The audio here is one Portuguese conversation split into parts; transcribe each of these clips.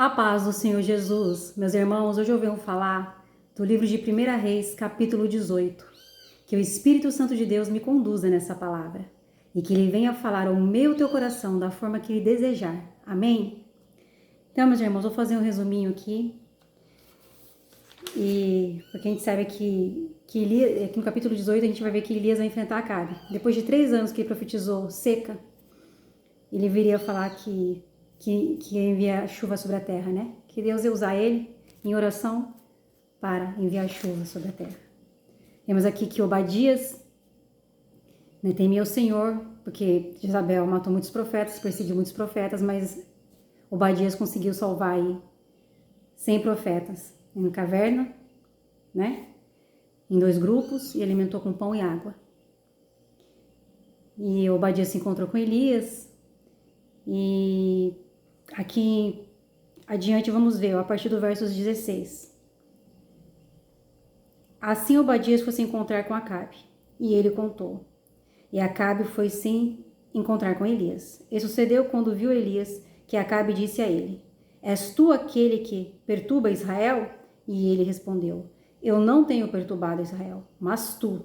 A paz do Senhor Jesus. Meus irmãos, hoje eu venho falar do livro de 1 Reis, capítulo 18. Que o Espírito Santo de Deus me conduza nessa palavra e que Ele venha falar ao meu teu coração da forma que Ele desejar. Amém? Então, meus irmãos, vou fazer um resuminho aqui. E porque a gente sabe que aqui no capítulo 18 a gente vai ver que Elias vai enfrentar Acabe. Depois de 3 anos que ele profetizou seca, ele viria falar que envia chuva sobre a terra, né? Que Deus ia usar ele em oração para enviar chuva sobre a terra. Temos aqui que Obadias, né, temia o Senhor, porque Jezabel matou muitos profetas, perseguiu muitos profetas, mas Obadias conseguiu salvar aí 100 profetas em uma caverna, né? Em 2 grupos e alimentou com pão e água. E Obadias se encontrou com Elias e aqui adiante vamos ver, a partir do verso 16. Assim Obadias foi se encontrar com Acabe, e ele contou. E Acabe foi se encontrar com Elias. E sucedeu quando viu Elias, que Acabe disse a ele: És tu aquele que perturba Israel? E ele respondeu: Eu não tenho perturbado Israel, mas tu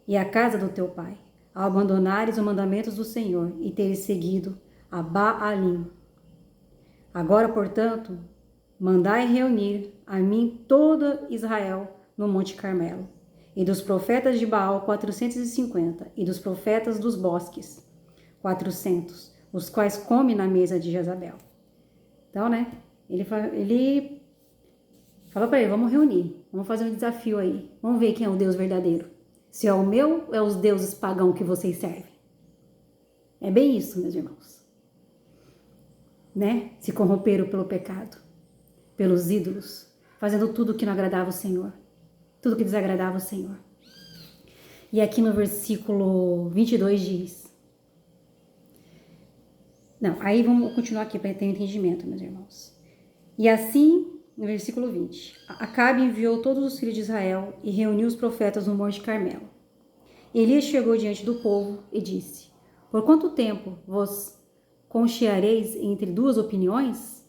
e a casa do teu pai, ao abandonares os mandamentos do Senhor e teres seguido a Baalim. Agora, portanto, mandai reunir a mim todo Israel no Monte Carmelo, e dos profetas de Baal 450, e dos profetas dos bosques 400, os quais comem na mesa de Jezabel. Então, né, ele falou para ele: vamos reunir, vamos fazer um desafio aí, vamos ver quem é o Deus verdadeiro. Se é o meu ou é os deuses pagãos que vocês servem. É bem isso, meus irmãos. Né? Se corromperam pelo pecado, pelos ídolos, fazendo tudo que não agradava o Senhor, tudo que desagradava o Senhor. E aqui no versículo 22 diz... Não, aí vamos continuar aqui para ter um entendimento, meus irmãos. E assim, no versículo 20, Acabe enviou todos os filhos de Israel e reuniu os profetas no Monte Carmelo. Elias chegou diante do povo e disse: Por quanto tempo vos concheareis entre 2 opiniões?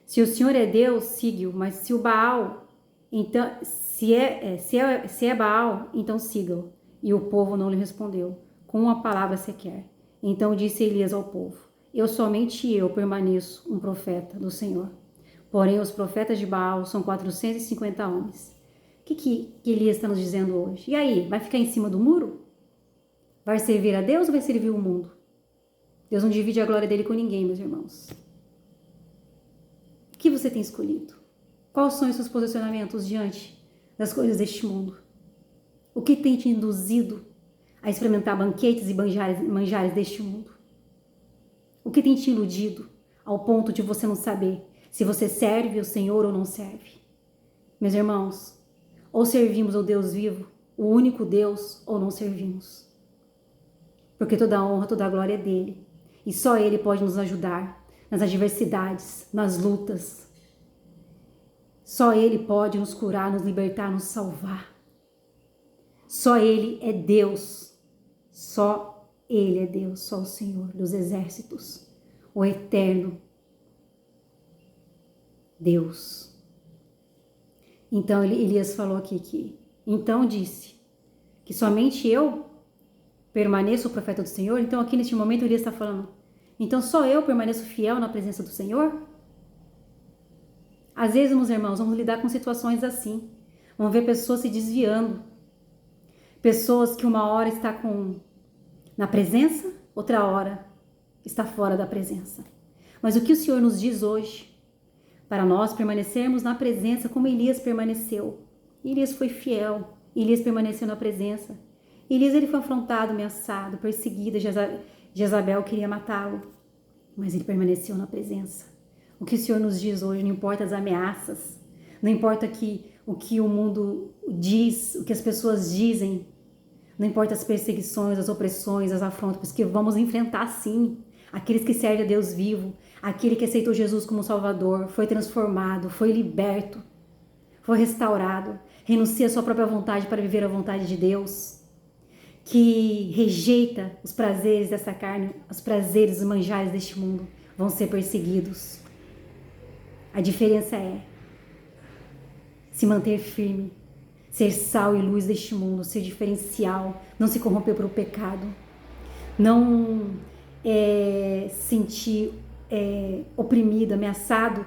Se o Senhor é Deus, siga-o, mas se o Baal, então, se é Baal, então siga-o. E o povo não lhe respondeu, com uma palavra sequer. Então disse Elias ao povo: somente eu permaneço um profeta do Senhor. Porém, os profetas de Baal são 450 homens. O que Elias está nos dizendo hoje? E aí, vai ficar em cima do muro? Vai servir a Deus ou vai servir o mundo? Deus não divide a glória dele com ninguém, meus irmãos. O que você tem escolhido? Quais são os seus posicionamentos diante das coisas deste mundo? O que tem te induzido a experimentar banquetes e manjares deste mundo? O que tem te iludido ao ponto de você não saber se você serve o Senhor ou não serve? Meus irmãos, ou servimos ao Deus vivo, o único Deus, ou não servimos. Porque toda a honra, toda a glória é dele. E só ele pode nos ajudar nas adversidades, nas lutas. Só ele pode nos curar, nos libertar, nos salvar. Só ele é Deus. Só ele é Deus, só o Senhor dos exércitos, o eterno Deus. Então Elias falou aqui então disse que somente eu permaneço o profeta do Senhor. Então aqui neste momento Elias está falando: então só eu permaneço fiel na presença do Senhor? Às vezes, meus irmãos, vamos lidar com situações assim. Vamos ver pessoas se desviando. Pessoas que uma hora está na presença, outra hora está fora da presença. Mas o que o Senhor nos diz hoje? Para nós permanecermos na presença como Elias permaneceu. Elias foi fiel. Elias permaneceu na presença. Elias, ele foi afrontado, ameaçado, perseguido. Jezabel queria matá-lo, mas ele permaneceu na presença. O que o Senhor nos diz hoje, não importa as ameaças, não importa o que o mundo diz, o que as pessoas dizem, não importa as perseguições, as opressões, as afrontas, porque vamos enfrentar sim aqueles que servem a Deus vivo, aquele que aceitou Jesus como Salvador, foi transformado, foi liberto, foi restaurado, renuncia à sua própria vontade para viver a vontade de Deus, que rejeita os prazeres dessa carne, os prazeres, os manjares deste mundo, vão ser perseguidos. A diferença é se manter firme, ser sal e luz deste mundo, ser diferencial, não se corromper pelo pecado, não sentir oprimido, ameaçado.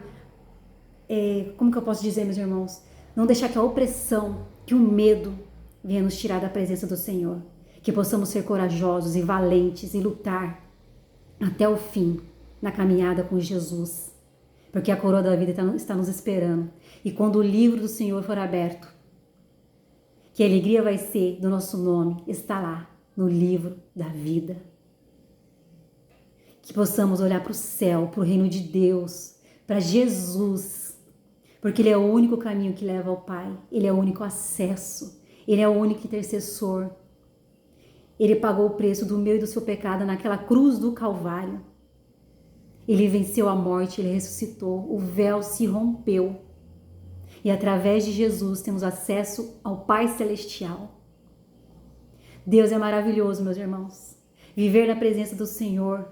Como que eu posso dizer, meus irmãos? Não deixar que a opressão, que o medo venha nos tirar da presença do Senhor. Que possamos ser corajosos e valentes e lutar até o fim na caminhada com Jesus. Porque a coroa da vida está nos esperando. E quando o livro do Senhor for aberto, que alegria vai ser do nosso nome está lá no livro da vida. Que possamos olhar para o céu, para o reino de Deus, para Jesus, porque Ele é o único caminho que leva ao Pai, Ele é o único acesso, Ele é o único intercessor. Ele pagou o preço do meu e do seu pecado naquela cruz do Calvário. Ele venceu a morte, Ele ressuscitou, o véu se rompeu. E através de Jesus temos acesso ao Pai Celestial. Deus é maravilhoso, meus irmãos. Viver na presença do Senhor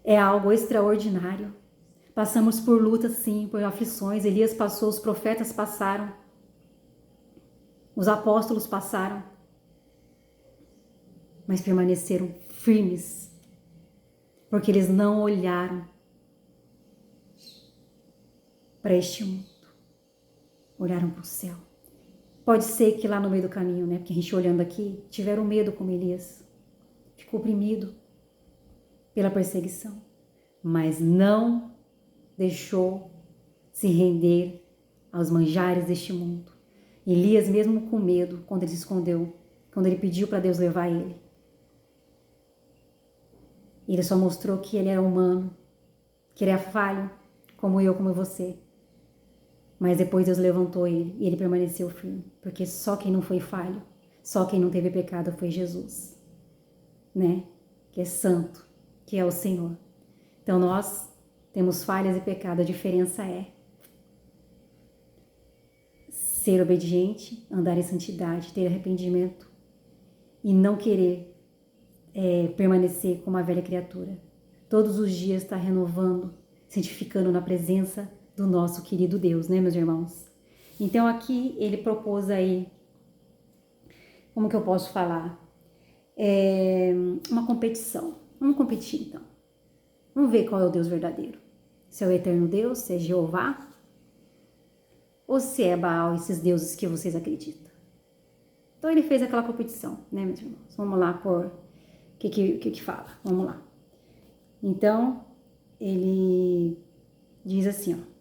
é algo extraordinário. Passamos por lutas, sim, por aflições. Elias passou, os profetas passaram. Os apóstolos passaram. Mas permaneceram firmes. Porque eles não olharam para este mundo. Olharam para o céu. Pode ser que lá no meio do caminho, né? Porque a gente olhando aqui, tiveram medo como Elias. Ficou oprimido pela perseguição. Mas não deixou se render aos manjares deste mundo. Elias, mesmo com medo, quando ele se escondeu, quando ele pediu para Deus levar ele, ele só mostrou que ele era humano, que ele era falho, como eu, como você. Mas depois Deus levantou ele e ele permaneceu firme, porque só quem não foi falho, só quem não teve pecado foi Jesus, né? Que é santo, que é o Senhor. Então nós temos falhas e pecado, a diferença é ser obediente, andar em santidade, ter arrependimento e não querer permanecer como uma velha criatura. Todos os dias estar renovando, santificando na presença do nosso querido Deus, né, meus irmãos? Então aqui ele propôs aí, como que eu posso falar? Uma competição. Vamos competir então. Vamos ver qual é o Deus verdadeiro. Se é o eterno Deus, se é Jeová, ou se é Baal, esses deuses que vocês acreditam. Então ele fez aquela competição, né, meus irmãos? Vamos lá por o que fala. Vamos lá. Então ele diz assim, ó,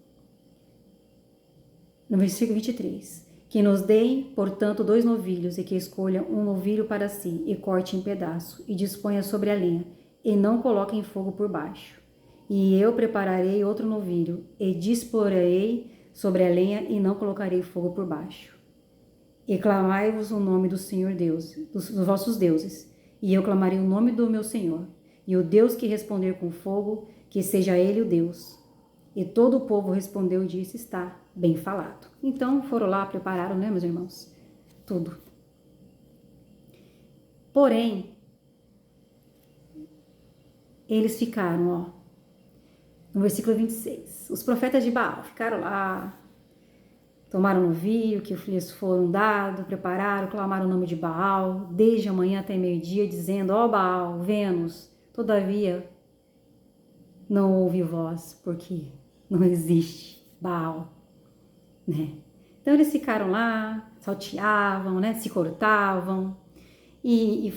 no versículo 23, que nos deem, portanto, 2 novilhos, e que escolha um novilho para si, e corte em pedaço, e disponha sobre a lenha, e não coloque em fogo por baixo. E eu prepararei outro novilho, e disporei sobre a lenha, e não colocarei fogo por baixo. E clamai-vos o nome do Senhor Deus, dos vossos deuses, e eu clamarei o nome do meu Senhor, e o Deus que responder com fogo, que seja ele o Deus. E todo o povo respondeu e disse, está bem falado. Então foram lá, prepararam, né, meus irmãos? Tudo. Porém, eles ficaram, ó, no versículo 26. Os profetas de Baal ficaram lá, tomaram novilho que lhes foram dados, prepararam, clamaram o nome de Baal, desde a manhã até meio-dia, dizendo, ó Baal, Vênus, todavia não ouve voz, porque não existe Baal, né? Então eles ficaram lá, salteavam, né? Se cortavam e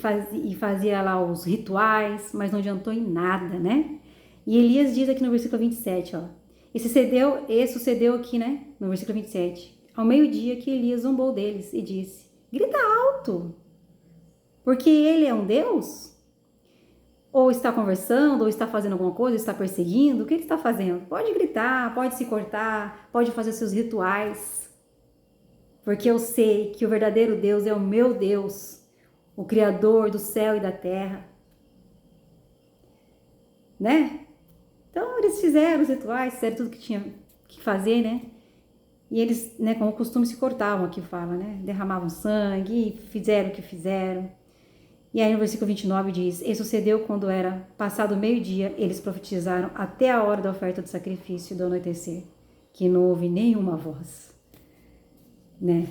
fazia lá os rituais, mas não adiantou em nada, né? E Elias diz aqui no versículo 27, ó, e sucedeu aqui, né? No versículo 27, ao meio-dia que Elias zombou deles e disse, grita alto, porque ele é um Deus? Ou está conversando, ou está fazendo alguma coisa, está perseguindo, o que ele está fazendo? Pode gritar, pode se cortar, pode fazer seus rituais, porque eu sei que o verdadeiro Deus é o meu Deus, o Criador do céu e da terra, né? Então eles fizeram os rituais, fizeram tudo que tinha que fazer, né? E eles, né, como costume, se cortavam, aqui fala, né? Derramavam sangue, fizeram o que fizeram. E aí no versículo 29 diz: E sucedeu quando era passado o meio-dia, eles profetizaram até a hora da oferta do sacrifício do anoitecer, que não houve nenhuma voz. Né?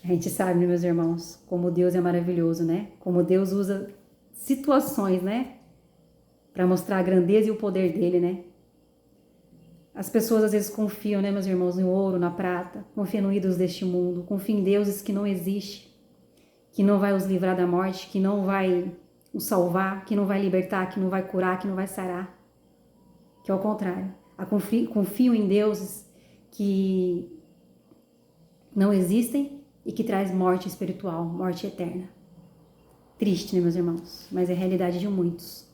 A gente sabe, né, meus irmãos, como Deus é maravilhoso, né? Como Deus usa situações, né? Para mostrar a grandeza e o poder dele, né? As pessoas às vezes confiam, né, meus irmãos, no ouro, na prata, confiam no ídolos deste mundo, confiam em deuses que não existem, que não vai os livrar da morte, que não vai os salvar, que não vai libertar, que não vai curar, que não vai sarar. Que é o contrário. Confiam em deuses que não existem e que traz morte espiritual, morte eterna. Triste, né, meus irmãos? Mas é a realidade de muitos.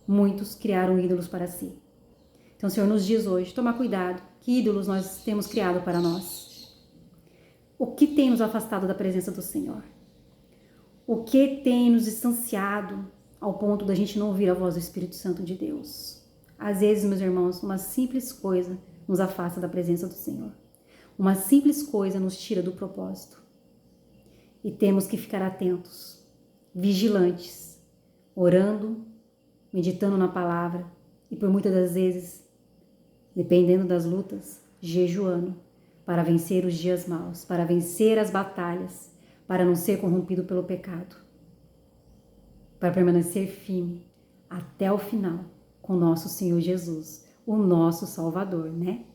Muitos criaram ídolos para si. Então o Senhor nos diz hoje, tomar cuidado, que ídolos nós temos criado para nós. O que tem nos afastado da presença do Senhor? O que tem nos distanciado ao ponto da gente não ouvir a voz do Espírito Santo de Deus? Às vezes, meus irmãos, uma simples coisa nos afasta da presença do Senhor. Uma simples coisa nos tira do propósito. E temos que ficar atentos, vigilantes, orando, meditando na palavra e por muitas das vezes, dependendo das lutas, jejuando para vencer os dias maus, para vencer as batalhas, para não ser corrompido pelo pecado, para permanecer firme até o final com nosso Senhor Jesus, o nosso Salvador, né?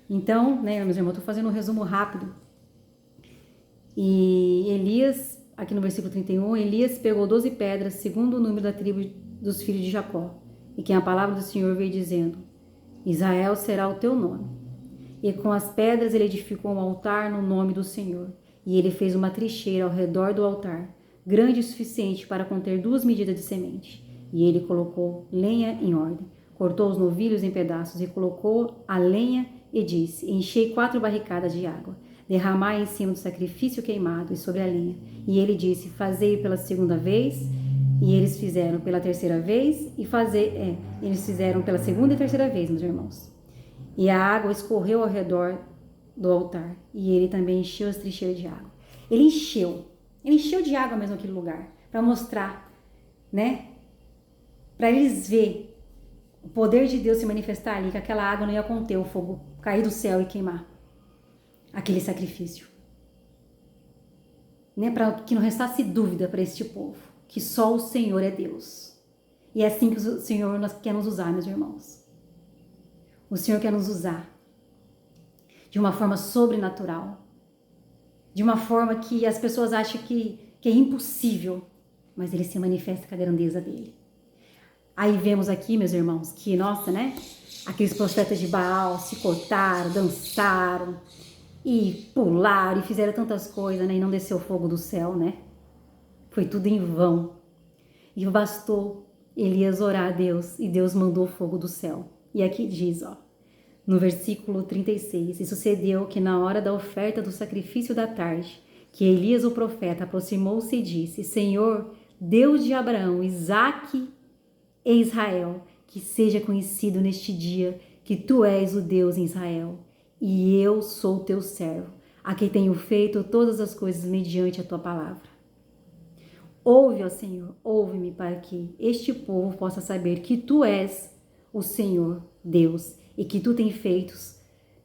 Então, né, meus irmãos, eu estou fazendo um resumo rápido. E Elias, aqui no versículo 31, Elias pegou 12 pedras, segundo o número da tribo dos filhos de Jacó, e que a palavra do Senhor veio dizendo: Israel será o teu nome. E com as pedras ele edificou um altar no nome do Senhor. E ele fez uma trincheira ao redor do altar, grande o suficiente para conter 2 medidas de semente. E ele colocou lenha em ordem, cortou os novilhos em pedaços e colocou a lenha e disse: Enchei 4 barricadas de água, derramai em cima do sacrifício queimado e sobre a lenha. E ele disse: Fazei pela segunda vez. E eles fizeram pela terceira vez eles fizeram pela segunda e terceira vez, meus irmãos. E a água escorreu ao redor do altar, e ele também encheu as trincheiras de água. Ele encheu de água mesmo aquele lugar, para mostrar, né? Para eles verem o poder de Deus se manifestar ali, que aquela água não ia conter o fogo, cair do céu e queimar aquele sacrifício. Né? Para que não restasse dúvida para este povo, que só o Senhor é Deus. E é assim que o Senhor quer nos usar, meus irmãos. O Senhor quer nos usar de uma forma sobrenatural, de uma forma que as pessoas acham que é impossível, mas Ele se manifesta com a grandeza dEle. Aí vemos aqui, meus irmãos, que, nossa, né? Aqueles profetas de Baal se cortaram, dançaram e pularam e fizeram tantas coisas, né? E não desceu fogo do céu, né? Foi tudo em vão. E bastou Elias orar a Deus e Deus mandou fogo do céu. E aqui diz, ó, no versículo 36, e sucedeu que na hora da oferta do sacrifício da tarde, que Elias o profeta aproximou-se e disse: Senhor, Deus de Abraão, Isaque e Israel, que seja conhecido neste dia que tu és o Deus em Israel, e eu sou teu servo, a quem tenho feito todas as coisas mediante a tua palavra. Ouve, ó Senhor, ouve-me para que este povo possa saber que tu és o Senhor Deus e que tu tens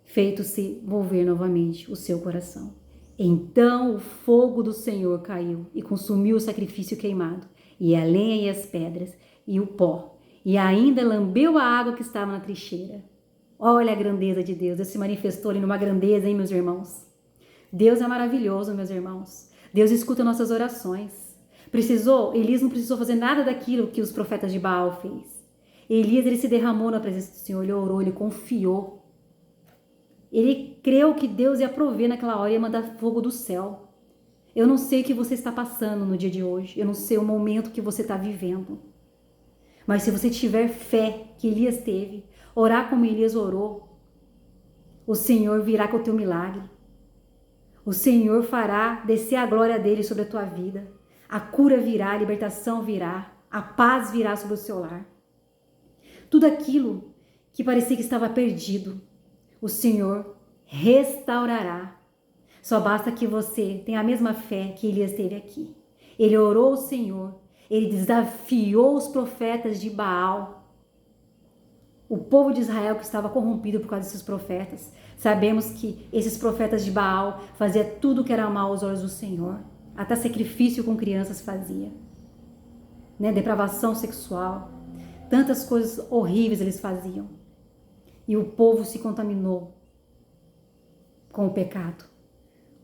feito-se volver novamente o seu coração. Então o fogo do Senhor caiu e consumiu o sacrifício queimado, e a lenha e as pedras, e o pó, e ainda lambeu a água que estava na trincheira. Olha a grandeza de Deus, Deus se manifestou ali numa grandeza, hein, meus irmãos? Deus é maravilhoso, meus irmãos. Deus escuta nossas orações. Elias não precisou fazer nada daquilo que os profetas de Baal fez. Elias, ele se derramou na presença do Senhor, ele orou, ele confiou. Ele creu que Deus ia prover naquela hora e ia mandar fogo do céu. Eu não sei o que você está passando no dia de hoje, eu não sei o momento que você está vivendo. Mas se você tiver fé que Elias teve, orar como Elias orou, o Senhor virá com o teu milagre. O Senhor fará descer a glória dele sobre a tua vida. A cura virá, a libertação virá, a paz virá sobre o seu lar. Tudo aquilo que parecia que estava perdido, o Senhor restaurará. Só basta que você tenha a mesma fé que Elias teve aqui. Ele orou ao Senhor, ele desafiou os profetas de Baal. O povo de Israel que estava corrompido por causa desses profetas. Sabemos que esses profetas de Baal faziam tudo que era mal aos olhos do Senhor. Até sacrifício com crianças fazia. Né? Depravação sexual. Tantas coisas horríveis eles faziam. E o povo se contaminou com o pecado,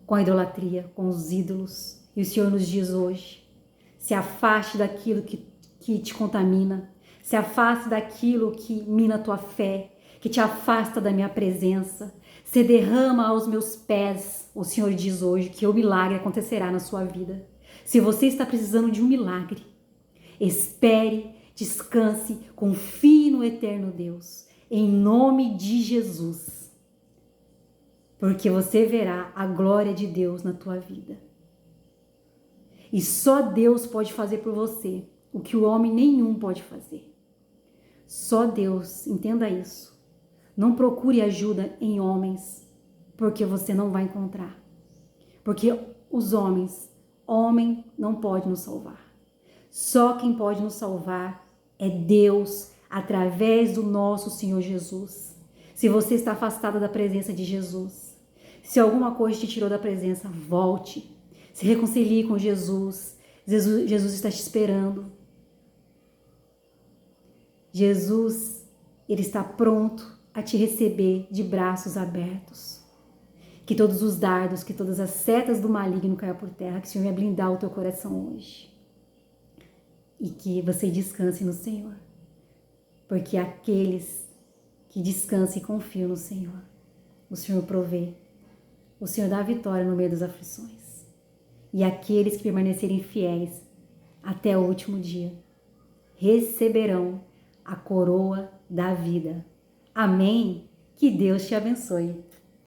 com a idolatria, com os ídolos. E o Senhor nos diz hoje, se afaste daquilo que te contamina. Se afaste daquilo que mina a tua fé, que te afasta da minha presença. Se derrama aos meus pés, o Senhor diz hoje, que o milagre acontecerá na sua vida. Se você está precisando de um milagre, espere, descanse, confie no eterno Deus, em nome de Jesus. Porque você verá a glória de Deus na tua vida. E só Deus pode fazer por você o que o homem nenhum pode fazer. Só Deus, entenda isso. Não procure ajuda em homens, porque você não vai encontrar. Porque os homem não pode nos salvar. Só quem pode nos salvar é Deus, através do nosso Senhor Jesus. Se você está afastado da presença de Jesus, se alguma coisa te tirou da presença, volte. Se reconcilie com Jesus. Jesus está te esperando. Jesus, ele está pronto a te receber de braços abertos. Que todos os dardos, que todas as setas do maligno caiam por terra, que o Senhor venha blindar o teu coração hoje. E que você descanse no Senhor. Porque aqueles que descansam e confiam no Senhor, o Senhor provê. O Senhor dá a vitória no meio das aflições. E aqueles que permanecerem fiéis até o último dia receberão a coroa da vida. Amém? Que Deus te abençoe.